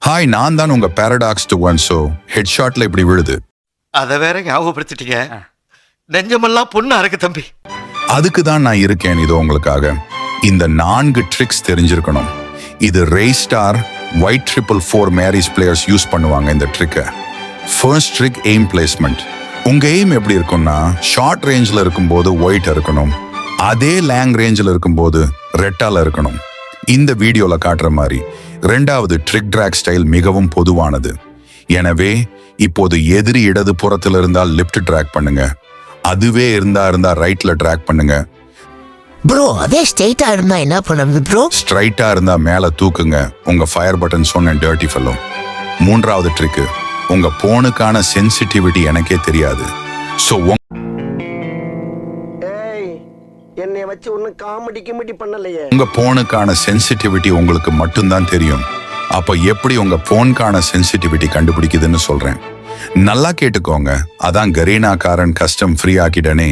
Hi, நான் தான் உங்க பாரடாக்ஸ் டு ஒன் ஷோ. ஹெட்ஷாட்ல இப்படி விழுது. அதை வேற ஞாபகப்படுத்திட்டீங்க. நெஞ்சமெல்லாம் பொண்ணு அறக்கு தம்பி. அதுக்கு தான் நான் இருக்கேன் இது உங்களுக்காக. இந்த 4 ட்ரிக்ஸ் தெரிஞ்சிருக்கணும். இது ரேஸ் ஸ்டார் ஒயிட் 444 மேரிஸ் பிளேயர்ஸ் யூஸ் பண்ணுவாங்க இந்த ட்ரிக்கை. First trick, aim placement. உங்க எய்ம் எப்படி இருக்கும்னா, ஷார்ட் ரேஞ்சில் இருக்கும்போது ஒயிட் இருக்கணும், அதே லாங் ரேஞ்சில் இருக்கும்போது ரெட்டால இருக்கணும். இந்த வீடியோல காட்டுற மாதிரி. ரெண்டாவது ட்ரிக் டிராக் ஸ்டைல் மிகவும் பொதுவானது. எனவே இப்போது எதிரி இடது புறத்தில் இருந்தால் லெஃப்ட் டிராக் பண்ணுங்க, அதுவே இருந்தா ரைட்ல டிராக் பண்ணுங்க. ப்ரோ அதே ஸ்ட்ரைட்டா இருந்தா என்ன பண்ணுது ப்ரோ? ஸ்ட்ரைட்டா இருந்தா மேல தூக்குங்க. உங்க ஃபயர் பட்டன் சொன்ன டர்ட்டி ஃபெல்லோ. மூன்றாவது ட்ரிக், உங்க போனுக்கான சென்சிட்டிவிட்டி எனக்கே தெரியாது. சோ என்னை வச்சு ஒன்னும் காமெடி பண்ணலையே. உங்க போனுக்கான சென்சிட்டிவிட்டி உங்களுக்கு மட்டும்தான் தெரியும். அப்ப எப்படி உங்க போனுக்கான சென்சிட்டிவிட்டி கண்டுபிடிக்குதுன்னு சொல்றேன். நல்லா கேட்டுக்கோங்க. அதான் கரீனா காரன் கஸ்டம் ஃப்ரீ ஆக்கிட்டனே.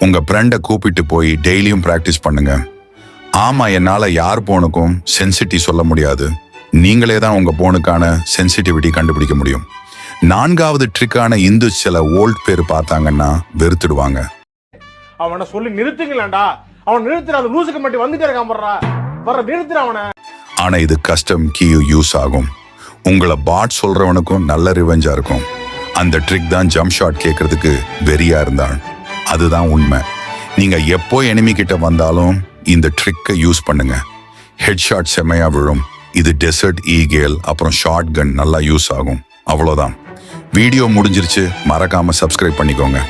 உங்க ஃப்ரெண்டை கூப்பிட்டு போய் டெய்லியும் பிராக்டிஸ் பண்ணுங்க. ஆமா, என்னால யார் போனுக்கும் சென்சிட்டிவிட்டி சொல்ல முடியாது. நீங்களே தான் உங்க போனுக்கான சென்சிட்டிவிட்டி கண்டுபிடிக்க முடியும். நான்காவது ட்ரிக்கான இந்து சில ஓல்ட் பேர் பார்த்தாங்கன்னா வெறுத்துடுவாங்க. அவனை சொல்லி நிறுத்துங்களேன்டா. அவன் நிறுத்துற அந்த லூசுக்கு மட்டும் வந்துட்டே இருக்கான் வர நிறுத்துற அவனை. ஆனா இது கஸ்டம் கீ யூஸ் ஆகும். உங்களை பாட் சொல்றவனுக்கும் நல்ல ரிவெஞ்சா இருக்கும். அந்த ட்ரிக் தான் ஜம்ப் ஷாட் கேட்கறதுக்கு வெறியா இருந்தான். அதுதான் உண்மை. நீங்க எப்போ எனிமி கிட்ட வந்தாலும் இந்த ட்ரிக்கை யூஸ் பண்ணுங்க. ஹெட் ஷாட் செமையா விழும். இது டெசர்ட் ஈகேல் அப்புறம் ஷார்ட் கன் நல்லா யூஸ் ஆகும். அவ்வளோதான். வீடியோ முடிஞ்சிருச்சு. மறக்காம சப்ஸ்கிரைப் பண்ணிக்கோங்க.